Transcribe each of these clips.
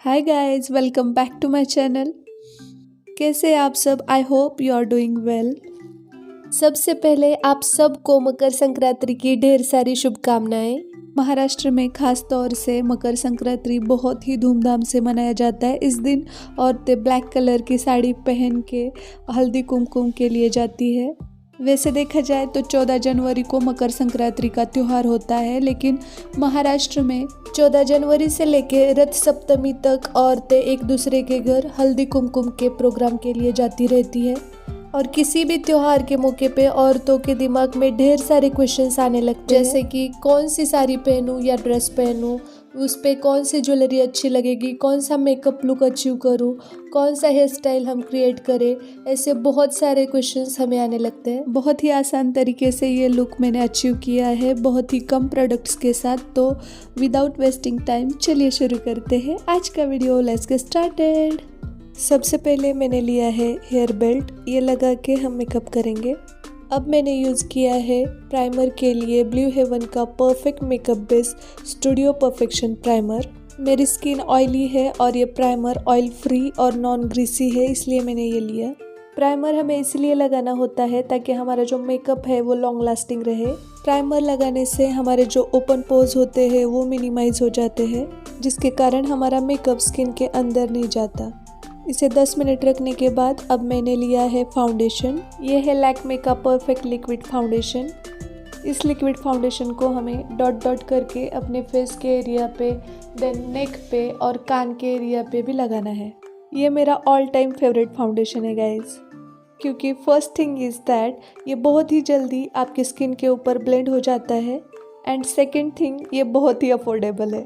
Hi guys, welcome back to my channel. कैसे हैं आप सब? I hope you are doing well. सबसे पहले आप सबको मकर संक्रांति की ढेर सारी शुभकामनाएं। महाराष्ट्र में खास तौर से मकर संक्रांति बहुत ही धूमधाम से मनाया जाता है। इस दिन औरतें ब्लैक कलर की साड़ी पहन के हल्दी कुमकुम के लिए जाती है। वैसे देखा जाए तो 14 जनवरी को मकर संक्रांति का त्यौहार होता है, लेकिन महाराष्ट्र में 14 जनवरी से लेकर रथ सप्तमी तक औरतें एक दूसरे के घर हल्दी कुमकुम के प्रोग्राम के लिए जाती रहती है। और किसी भी त्योहार के मौके पे औरतों के दिमाग में ढेर सारे क्वेश्चंस आने लगते हैं, जैसे कि कौन सी साड़ी पहनूं या ड्रेस पहनूं, उस पे कौन सी ज्वेलरी अच्छी लगेगी, कौन सा मेकअप लुक अचीव करूं, कौन सा हेयर स्टाइल हम क्रिएट करें। ऐसे बहुत सारे क्वेश्चंस हमें आने लगते हैं। बहुत ही आसान तरीके से ये लुक मैंने अचीव किया है, बहुत ही कम प्रोडक्ट्स के साथ। तो विदाउट वेस्टिंग टाइम चलिए शुरू करते हैं आज का वीडियो। Let's get started. सबसे पहले मैंने लिया है हेयर बेल्ट, ये लगा के हम मेकअप करेंगे। अब मैंने यूज़ किया है प्राइमर के लिए ब्लू हेवन का perfect makeup base studio perfection primer. मेरी स्किन ऑयली है और ये प्राइमर ऑयल फ्री और नॉन ग्रीसी है, इसलिए मैंने ये लिया। प्राइमर हमें इसलिए लगाना होता है ताकि हमारा जो मेकअप है वो लॉन्ग लास्टिंग रहे। प्राइमर लगाने से हमारे जो ओपन पोर्स होते हैं वो मिनिमाइज हो जाते हैं, जिसके कारण हमारा मेकअप स्किन के अंदर नहीं जाता। इसे 10 मिनट रखने के बाद अब मैंने लिया है फाउंडेशन। ये है लैक्मे का परफेक्ट लिक्विड फाउंडेशन। इस लिक्विड फाउंडेशन को हमें डॉट डॉट करके अपने फेस के एरिया पे, देन नेक पे और कान के एरिया पे भी लगाना है। ये मेरा ऑल टाइम फेवरेट फाउंडेशन है गाइज, क्योंकि फर्स्ट थिंग इज़ दैट ये बहुत ही जल्दी आपकी स्किन के ऊपर ब्लेंड हो जाता है, एंड सेकेंड थिंग ये बहुत ही अफोर्डेबल है।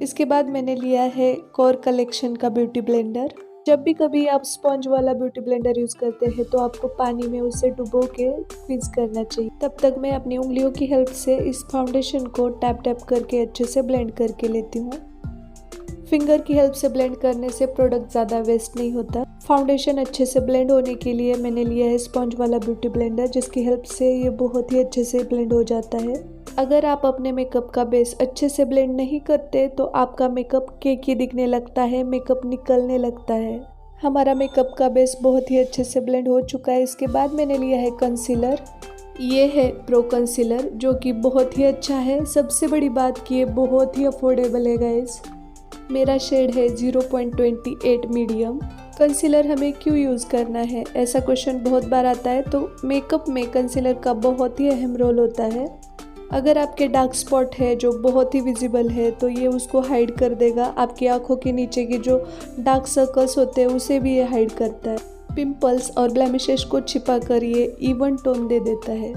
इसके बाद मैंने लिया है कोर कलेक्शन का ब्यूटी ब्लेंडर। जब भी कभी आप स्पंज वाला ब्यूटी ब्लेंडर यूज़ करते हैं तो आपको पानी में उसे डुबो के स्क्वीज करना चाहिए। तब तक मैं अपनी उंगलियों की हेल्प से इस फाउंडेशन को टैप टैप करके अच्छे से ब्लेंड करके लेती हूँ। फिंगर की हेल्प से ब्लेंड करने से प्रोडक्ट ज़्यादा वेस्ट नहीं होता। फाउंडेशन अच्छे से ब्लेंड होने के लिए मैंने लिया है स्पंज वाला ब्यूटी ब्लेंडर, जिसकी हेल्प से ये बहुत ही अच्छे से ब्लेंड हो जाता है। अगर आप अपने मेकअप का बेस अच्छे से ब्लेंड नहीं करते तो आपका मेकअप केकी दिखने लगता है, मेकअप निकलने लगता है। हमारा मेकअप का बेस बहुत ही अच्छे से ब्लेंड हो चुका है। इसके बाद मैंने लिया है कंसीलर। ये है प्रो कंसीलर, जो कि बहुत ही अच्छा है। सबसे बड़ी बात कि ये बहुत ही अफोर्डेबल है गाइस। मेरा शेड है 0.28 मीडियम। कंसीलर हमें क्यों यूज़ करना है, ऐसा क्वेश्चन बहुत बार आता है। तो मेकअप में कंसीलर का बहुत ही अहम रोल होता है। अगर आपके डार्क स्पॉट है जो बहुत ही विजिबल है तो ये उसको हाइड कर देगा। आपकी आंखों के नीचे के जो डार्क सर्कल्स होते हैं उसे भी ये हाइड करता है। पिंपल्स और ब्लेमिशेस को छिपा कर ये इवन टोन दे देता है।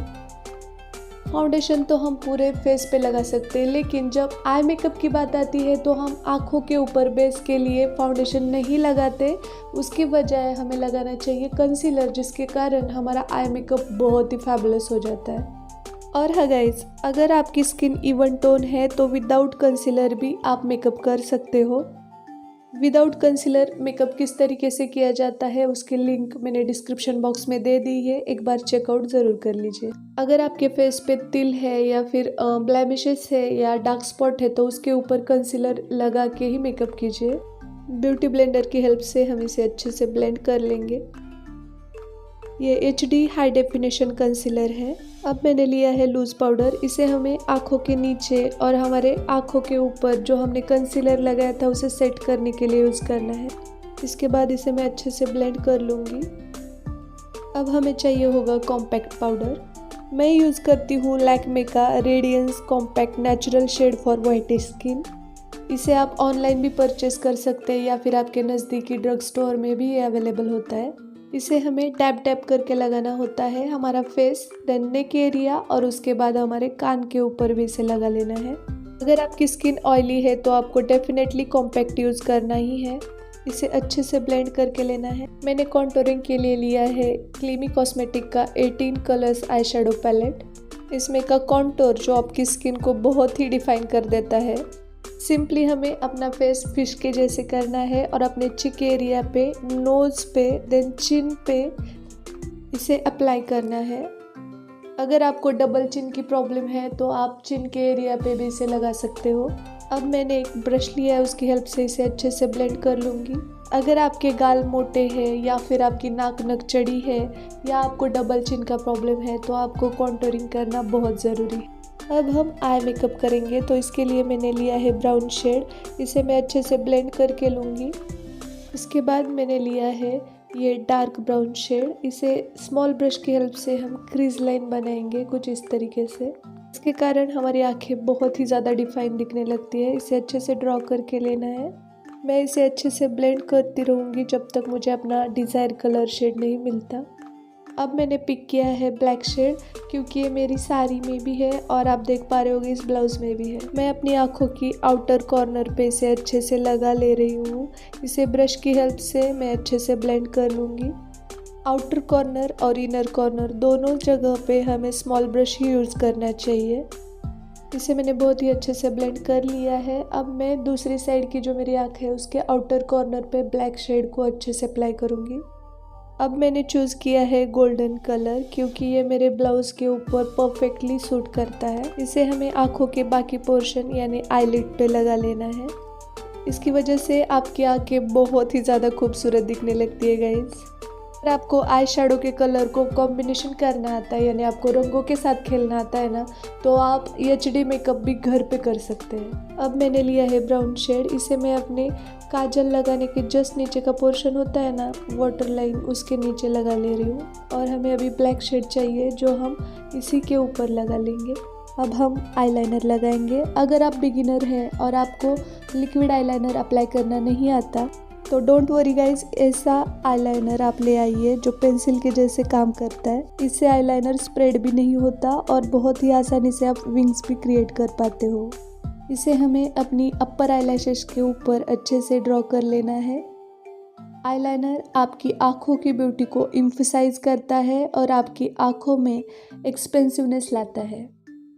फाउंडेशन तो हम पूरे फेस पे लगा सकते हैं, लेकिन जब आई मेकअप की बात आती है तो हम आँखों के ऊपर बेस के लिए फाउंडेशन नहीं लगाते। उसकी बजाय हमें लगाना चाहिए कंसीलर, जिसके कारण हमारा आई मेकअप बहुत ही फैबुलस हो जाता है। और हाँ गाइज, अगर आपकी स्किन इवन टोन है तो विदाउट कंसीलर भी आप मेकअप कर सकते हो। विदाउट कंसीलर मेकअप किस तरीके से किया जाता है उसकी लिंक मैंने डिस्क्रिप्शन बॉक्स में दे दी है, एक बार चेकआउट ज़रूर कर लीजिए। अगर आपके फेस पे तिल है या फिर ब्लेमिशेस है या डार्क स्पॉट है तो उसके ऊपर कंसीलर लगा के ही मेकअप कीजिए। ब्यूटी ब्लेंडर की हेल्प से हम इसे अच्छे से ब्लेंड कर लेंगे। ये HD हाई डेफिनेशन कंसीलर है। अब मैंने लिया है लूज़ पाउडर। इसे हमें आँखों के नीचे और हमारे आँखों के ऊपर जो हमने कंसीलर लगाया था उसे सेट करने के लिए यूज़ करना है। इसके बाद इसे मैं अच्छे से ब्लेंड कर लूँगी। अब हमें चाहिए होगा कॉम्पैक्ट पाउडर। मैं यूज़ करती हूँ लैक्मे का radiance compact natural shade for white skin. इसे आप ऑनलाइन भी परचेस कर सकते हैं या फिर आपके नज़दीकी ड्रग स्टोर में भी ये अवेलेबल होता है। इसे हमें टैप टैप करके लगाना होता है हमारा फेस, देन नेक एरिया और उसके बाद हमारे कान के ऊपर भी इसे लगा लेना है। अगर आपकी स्किन ऑयली है तो आपको डेफिनेटली कॉम्पैक्ट यूज़ करना ही है। इसे अच्छे से ब्लेंड करके लेना है। मैंने कॉन्टोरिंग के लिए लिया है क्लीमी कॉस्मेटिक का 18 कलर्स आई शेडो पैलेट। इसमें का कॉन्टोर जो आपकी स्किन को बहुत ही डिफाइन कर देता है। सिंपली हमें अपना फेस फिश के जैसे करना है और अपने चिक एरिया पे, नोज़ पे, देन चिन पे इसे अप्लाई करना है। अगर आपको डबल चिन की प्रॉब्लम है तो आप चिन के एरिया पे भी इसे लगा सकते हो। अब मैंने एक ब्रश लिया है, उसकी हेल्प से इसे अच्छे से ब्लेंड कर लूँगी। अगर आपके गाल मोटे हैं या फिर आपकी नाक नकचड़ी है या आपको डबल चिन का प्रॉब्लम है तो आपको कॉन्टूरिंग करना बहुत ज़रूरी है। अब हम आई मेकअप करेंगे, तो इसके लिए मैंने लिया है ब्राउन शेड, इसे मैं अच्छे से ब्लेंड करके लूँगी। इसके बाद मैंने लिया है ये डार्क ब्राउन शेड, इसे स्मॉल ब्रश की हेल्प से हम क्रीज लाइन बनाएंगे कुछ इस तरीके से। इसके कारण हमारी आंखें बहुत ही ज़्यादा डिफाइन दिखने लगती है। इसे अच्छे से ड्रॉ करके लेना है। मैं इसे अच्छे से ब्लेंड करती रहूँगी जब तक मुझे अपना डिज़ायर कलर शेड नहीं मिलता। अब मैंने पिक किया है ब्लैक शेड, क्योंकि ये मेरी साड़ी में भी है और आप देख पा रहे होगे इस ब्लाउज में भी है। मैं अपनी आँखों की आउटर कॉर्नर पे इसे अच्छे से लगा ले रही हूँ। इसे ब्रश की हेल्प से मैं अच्छे से ब्लेंड कर लूँगी। आउटर कॉर्नर और इनर कॉर्नर दोनों जगह पे हमें स्मॉल ब्रश ही यूज़ करना चाहिए। इसे मैंने बहुत ही अच्छे से ब्लेंड कर लिया है। अब मैं दूसरी साइड की जो मेरी आँख है उसके आउटर कॉर्नर पे ब्लैक शेड को अच्छे से अप्लाई करूँगी। अब मैंने चूज़ किया है गोल्डन कलर, क्योंकि ये मेरे ब्लाउज़ के ऊपर परफेक्टली सूट करता है। इसे हमें आँखों के बाकी पोर्शन यानी आईलिड पे लगा लेना है। इसकी वजह से आपकी आँखें बहुत ही ज़्यादा खूबसूरत दिखने लगती है गाइस। अगर आपको आई शैडो के कलर को कॉम्बिनेशन करना आता है, यानी आपको रंगों के साथ खेलना आता है ना, तो आप HD मेकअप भी घर पे कर सकते हैं। अब मैंने लिया है ब्राउन शेड, इसे मैं अपने काजल लगाने के जस्ट नीचे का पोर्शन होता है ना, वाटर लाइन, उसके नीचे लगा ले रही हूँ। और हमें अभी ब्लैक शेड चाहिए जो हम इसी के ऊपर लगा लेंगे। अब हम आईलाइनर लगाएंगे। अगर आप बिगिनर हैं और आपको लिक्विड आईलाइनर अप्लाई करना नहीं आता तो डोंट वरी गाइज, ऐसा आईलाइनर आप ले आइए जो पेंसिल के जैसे काम करता है। इससे आईलाइनर स्प्रेड भी नहीं होता और बहुत ही आसानी से आप विंग्स भी क्रिएट कर पाते हो। इसे हमें अपनी अपर आईलैशेस के ऊपर अच्छे से ड्रॉ कर लेना है। आईलाइनर आपकी आँखों की ब्यूटी को एम्फसाइज करता है और आपकी आँखों में एक्सपेंसिवनेस लाता है।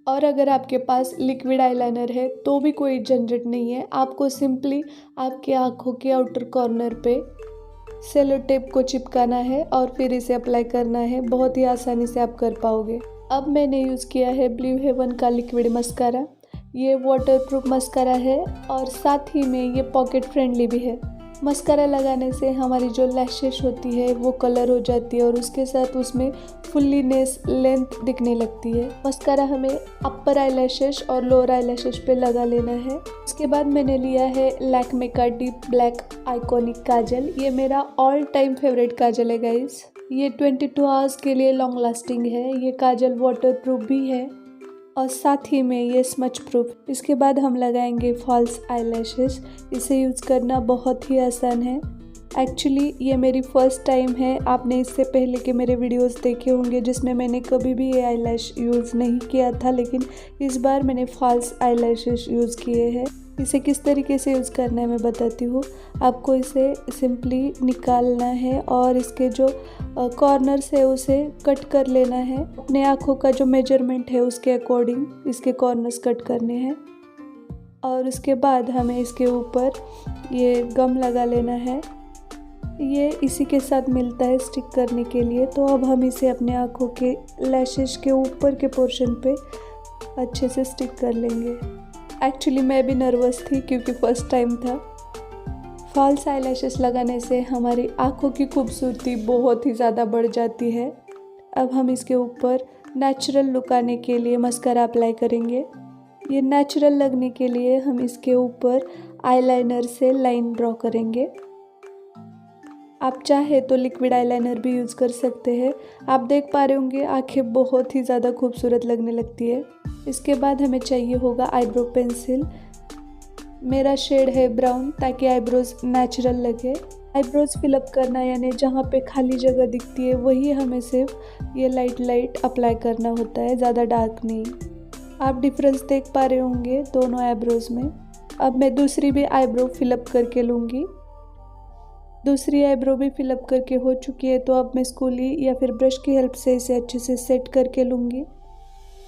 और अगर आपके पास लिक्विड आईलाइनर है तो भी कोई झंझट नहीं है। आपको सिंपली आपकी आँखों के आउटर कॉर्नर पे सेलो टेप को चिपकाना है और फिर इसे अप्लाई करना है। बहुत ही आसानी से आप कर पाओगे। अब मैंने यूज़ किया है ब्लू हेवन का लिक्विड मस्कारा। ये वाटरप्रूफ मस्कारा है और साथ ही में ये पॉकेट फ्रेंडली भी है। मस्कारा लगाने से हमारी जो लैशेस होती है वो कलर हो जाती है और उसके साथ उसमें फुल्लीनेस लेंथ दिखने लगती है। मस्कारा हमें अपर आईलैशेस और लोअर आईलैशेस पे लगा लेना है। इसके बाद मैंने लिया है लैक्मे का डीप ब्लैक आइकॉनिक काजल। ये मेरा ऑल टाइम फेवरेट काजल है गाइस। ये 22 आवर्स के लिए लॉन्ग लास्टिंग है। ये काजल वाटरप्रूफ भी है और साथ ही में ये स्मच प्रूफ। इसके बाद हम लगाएंगे फॉल्स आईलैशेस। इसे यूज़ करना बहुत ही आसान है। एक्चुअली ये मेरी फर्स्ट टाइम है। आपने इससे पहले के मेरे वीडियोस देखे होंगे जिसमें मैंने कभी भी ये आईलैश यूज़ नहीं किया था, लेकिन इस बार मैंने फॉल्स आईलैशेस यूज़ किए हैं। इसे किस तरीके से यूज़ करना है मैं बताती हूँ। आपको इसे सिंपली निकालना है और इसके जो कॉर्नर्स है उसे कट कर लेना है। अपने आँखों का जो मेजरमेंट है उसके अकॉर्डिंग इसके कॉर्नर्स कट करने हैं। और उसके बाद हमें इसके ऊपर ये गम लगा लेना है। ये इसी के साथ मिलता है स्टिक करने के लिए। तो अब हम इसे अपने आँखों के लैशेस के ऊपर के पोर्शन पे अच्छे से स्टिक कर लेंगे। एक्चुअली मैं भी नर्वस थी क्योंकि फर्स्ट टाइम था। फॉल्स आईलैशेस लगाने से हमारी आँखों की खूबसूरती बहुत ही ज़्यादा बढ़ जाती है। अब हम इसके ऊपर नेचुरल लुक आने के लिए मस्कारा अप्लाई करेंगे। ये नेचुरल लगने के लिए हम इसके ऊपर आईलाइनर से लाइन ड्रॉ करेंगे। आप चाहे तो लिक्विड आईलाइनर भी यूज़ कर सकते हैं। आप देख पा रहे होंगे आंखें बहुत ही ज़्यादा खूबसूरत लगने लगती है। इसके बाद हमें चाहिए होगा आईब्रो पेंसिल। मेरा शेड है ब्राउन ताकि आईब्रोज नेचुरल लगे। आईब्रोज फिलअप करना यानी जहाँ पे खाली जगह दिखती है वही हमें सिर्फ ये लाइट अप्लाई करना होता है, ज़्यादा डार्क नहीं। आप डिफरेंस देख पा रहे होंगे दोनों आईब्रोज में। अब मैं दूसरी भी आईब्रो फिलअप करके लूँगी। दूसरी आईब्रो भी फिलअप करके हो चुकी है, तो अब मैं स्कूली या फिर ब्रश की हेल्प से इसे अच्छे से सेट करके लूँगी।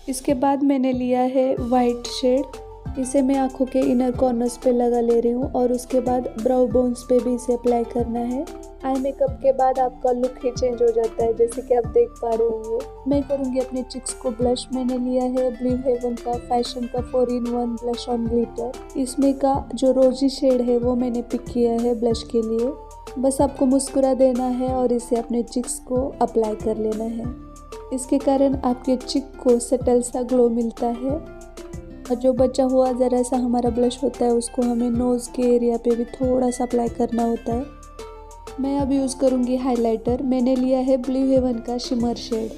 इसके बाद मैंने लिया है वाइट शेड। इसे मैं आँखों के इनर कॉर्नर्स पे लगा ले रही हूँ और उसके बाद ब्राउ बोन्स पे भी इसे अप्लाई करना है। आई मेकअप के बाद आपका लुक ही चेंज हो जाता है, जैसे कि आप देख पा रहे होंगे। मैं करूँगी अपने चिक्स को ब्लश। मैंने लिया है ब्लू हेवन का फैशन का 4-in-1 ब्लश ऑन ग्लिटर। इसमें का जो रोजी शेड है वो मैंने पिक किया है ब्लश के लिए। बस आपको मुस्कुरा देना है और इसे अपने चिक्स को अप्लाई कर लेना है। इसके कारण आपके चिक को सटल सा ग्लो मिलता है। और जो बचा हुआ ज़रा सा हमारा ब्लश होता है उसको हमें नोज़ के एरिया पे भी थोड़ा सा अप्लाई करना होता है। मैं अब यूज़ करूँगी हाइलाइटर। मैंने लिया है ब्लू हेवन का शिमर शेड।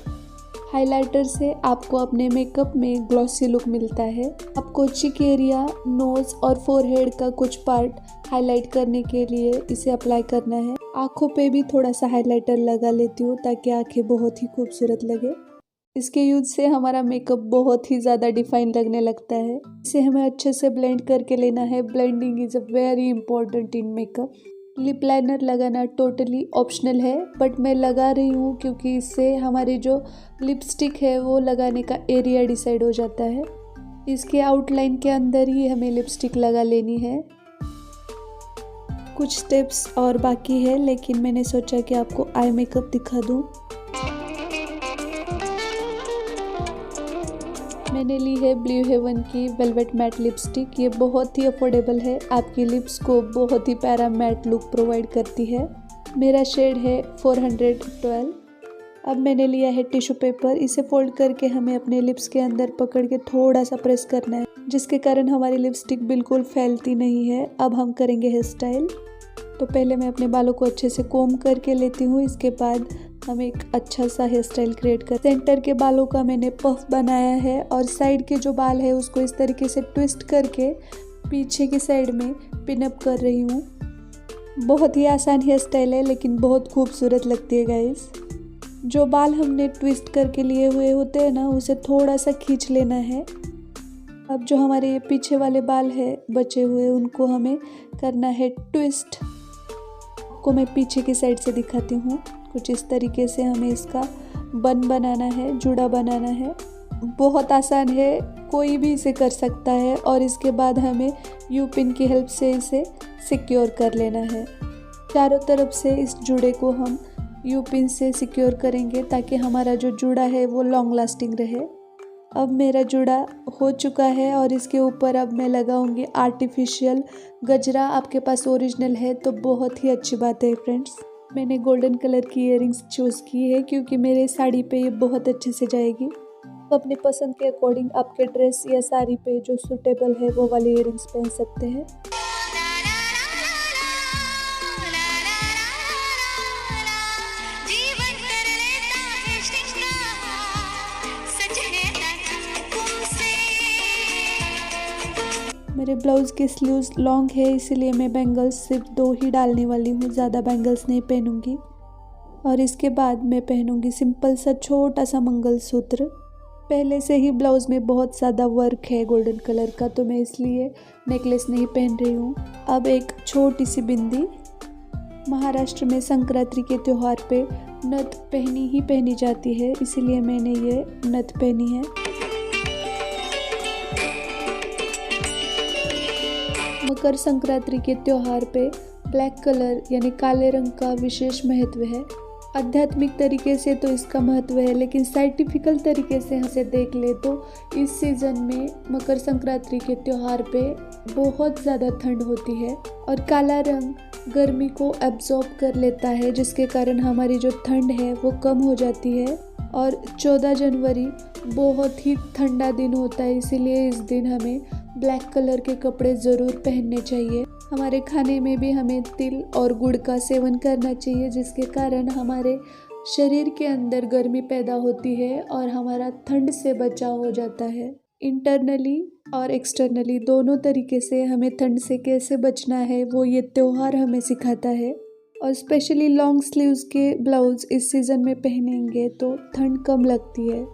हाइलाइटर से आपको अपने मेकअप में ग्लॉसी लुक मिलता है। आपको चिक एरिया, नोज़ और फोरहेड का कुछ पार्ट हाईलाइट करने के लिए इसे अप्लाई करना है। आँखों पे भी थोड़ा सा हाइलाइटर लगा लेती हूँ ताकि आँखें बहुत ही खूबसूरत लगे। इसके यूज से हमारा मेकअप बहुत ही ज़्यादा डिफाइन लगने लगता है। इसे हमें अच्छे से ब्लेंड करके लेना है। Blending is a very important in makeup. Lip liner लगाना टोटली ऑप्शनल है, बट मैं लगा रही हूँ क्योंकि इससे हमारी जो लिपस्टिक है वो लगाने का एरिया डिसाइड हो जाता है। इसके आउटलाइन के अंदर ही हमें लिपस्टिक लगा लेनी है। कुछ स्टेप्स और बाकी है, लेकिन मैंने सोचा कि आपको आई मेकअप दिखा दूँ। मैंने ली है ब्लू हेवन की वेलवेट मैट लिपस्टिक। ये बहुत ही अफोर्डेबल है, आपकी लिप्स को बहुत ही प्यारा मैट लुक प्रोवाइड करती है। मेरा शेड है 412। अब मैंने लिया है टिश्यू पेपर। इसे फोल्ड करके हमें अपने लिप्स के अंदर पकड़ के थोड़ा सा प्रेस करना है, जिसके कारण हमारी लिपस्टिक बिल्कुल फैलती नहीं है। अब हम करेंगे हेयर स्टाइल। तो पहले मैं अपने बालों को अच्छे से कोम करके लेती हूँ। इसके बाद हम एक अच्छा सा हेयर स्टाइल क्रिएट कर। सेंटर के बालों का मैंने पफ बनाया है और साइड के जो बाल है उसको इस तरीके से ट्विस्ट करके पीछे की साइड में पिन अप कर रही हूँ। बहुत ही आसान हेयर स्टाइल है, लेकिन बहुत खूबसूरत लगती है गाइस। जो बाल हमने ट्विस्ट करके लिए हुए होते हैं ना, उसे थोड़ा सा खींच लेना है। अब जो हमारे ये पीछे वाले बाल है बचे हुए, उनको हमें करना है ट्विस्ट। आपको मैं पीछे की साइड से दिखाती हूँ। कुछ इस तरीके से हमें इसका बन बनाना है, जुड़ा बनाना है। बहुत आसान है, कोई भी इसे कर सकता है। और इसके बाद हमें यू पिन की हेल्प से इसे सिक्योर कर लेना है। चारों तरफ से इस जुड़े को हम यू पिन से सिक्योर करेंगे ताकि हमारा जो जुड़ा है वो लॉन्ग लास्टिंग रहे। अब मेरा जुड़ा हो चुका है और इसके ऊपर अब मैं लगाऊंगी आर्टिफिशियल गजरा। आपके पास ओरिजिनल है तो बहुत ही अच्छी बात है फ्रेंड्स। मैंने गोल्डन कलर की इयररिंग्स चूज़ की है क्योंकि मेरे साड़ी पे ये बहुत अच्छे से जाएगी। आप अपने पसंद के अकॉर्डिंग आपके ड्रेस या साड़ी पे जो सूटेबल है वो वाली इयररिंग्स पहन सकते हैं। मेरे ब्लाउज़ के स्लीव्स लॉन्ग है, इसलिए मैं बैंगल्स सिर्फ 2 ही डालने वाली हूँ, ज़्यादा बैंगल्स नहीं पहनूंगी। और इसके बाद मैं पहनूंगी सिंपल सा छोटा सा मंगलसूत्र। पहले से ही ब्लाउज़ में बहुत ज़्यादा वर्क है गोल्डन कलर का, तो मैं इसलिए नेकलेस नहीं पहन रही हूँ। अब एक छोटी सी बिंदी। महाराष्ट्र में संक्रांति के त्यौहार पे नथ पहनी जाती है, इसीलिए मैंने ये नथ पहनी है। मकर संक्रांति के त्यौहार पे ब्लैक कलर यानी काले रंग का विशेष महत्व है। आध्यात्मिक तरीके से तो इसका महत्व है, लेकिन साइंटिफिकल तरीके से इसे देख ले तो इस सीज़न में मकर संक्रांति के त्यौहार पे बहुत ज़्यादा ठंड होती है और काला रंग गर्मी को एब्जॉर्ब कर लेता है, जिसके कारण हमारी जो ठंड है वो कम हो जाती है। और 14 जनवरी बहुत ही ठंडा दिन होता है, इसीलिए इस दिन हमें ब्लैक कलर के कपड़े ज़रूर पहनने चाहिए। हमारे खाने में भी हमें तिल और गुड़ का सेवन करना चाहिए, जिसके कारण हमारे शरीर के अंदर गर्मी पैदा होती है और हमारा ठंड से बचाव हो जाता है। इंटरनली और एक्सटर्नली दोनों तरीके से हमें ठंड से कैसे बचना है वो ये त्यौहार हमें सिखाता है। और स्पेशली लॉन्ग स्लीव्स के ब्लाउज इस सीज़न में पहनेंगे तो ठंड कम लगती है।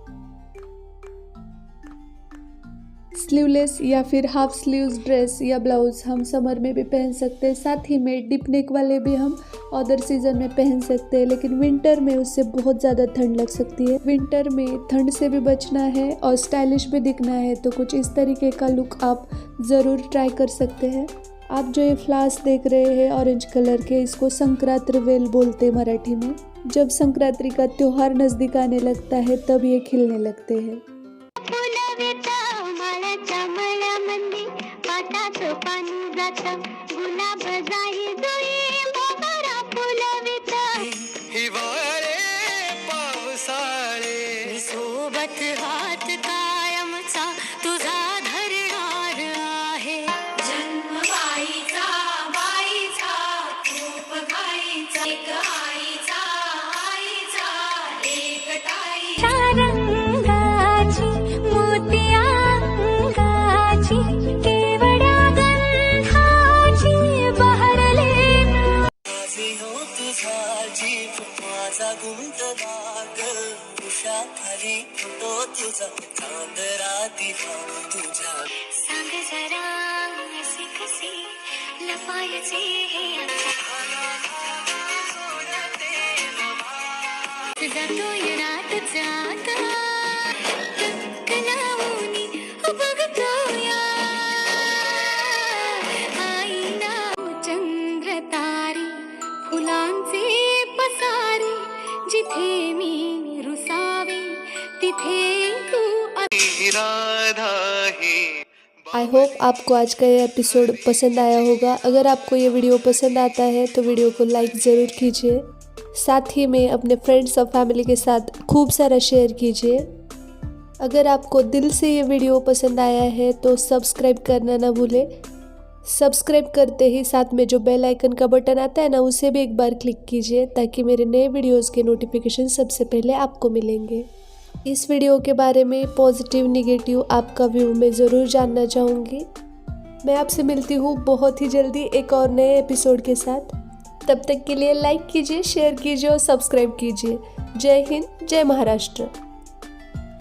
स्लीवलेस या फिर हाफ स्लीव्स ड्रेस या ब्लाउज हम समर में भी पहन सकते हैं, साथ ही में डिप नेक वाले भी हम अदर सीजन में पहन सकते हैं, लेकिन विंटर में उससे बहुत ज़्यादा ठंड लग सकती है। विंटर में ठंड से भी बचना है और स्टाइलिश भी दिखना है, तो कुछ इस तरीके का लुक आप ज़रूर ट्राई कर सकते हैं। आप जो ये फ्लावर्स देख रहे हैं ऑरेंज कलर के, इसको संक्रांति वेल बोलते हैं मराठी में। जब संक्रांति का त्योहार नज़दीक आने लगता है तब ये खिलने लगते हैं। सोबत हात कायमचा तुझा धरणार आहे। जन्म बाईचा खूप घाईचा, एक आईचा एक टाईचा। रंगाची मोतिया अंगाची केवड्या गंधाची बहरले हो तुझा जीव माझा गुंतनाग। उषा खाली तो तुझा चांद रातीला तुझा। सांग जरा असे कसे लपायचे हे जातोय रात जात कलावूनी बघतोया आईना। चंद्र तारी फुलांचे पसारे जिथे मी रुसावे तिथे तू राधा है। आई होप आपको आज का ये एपिसोड पसंद आया होगा। अगर आपको ये वीडियो पसंद आता है तो वीडियो को लाइक ज़रूर कीजिए, साथ ही में अपने फ्रेंड्स और फैमिली के साथ खूब सारा शेयर कीजिए। अगर आपको दिल से ये वीडियो पसंद आया है तो सब्सक्राइब करना ना भूलें। सब्सक्राइब करते ही साथ में जो बेल आइकन का बटन आता है ना, उसे भी एक बार क्लिक कीजिए ताकि मेरे नए वीडियोस के नोटिफिकेशन सबसे पहले आपको मिलेंगे। इस वीडियो के बारे में पॉजिटिव निगेटिव आपका व्यू मैं ज़रूर जानना चाहूँगी। मैं आपसे मिलती हूँ बहुत ही जल्दी एक और नए एपिसोड के साथ। तब तक के लिए लाइक कीजिए, शेयर कीजिए और सब्सक्राइब कीजिए। जय हिंद, जय महाराष्ट्र।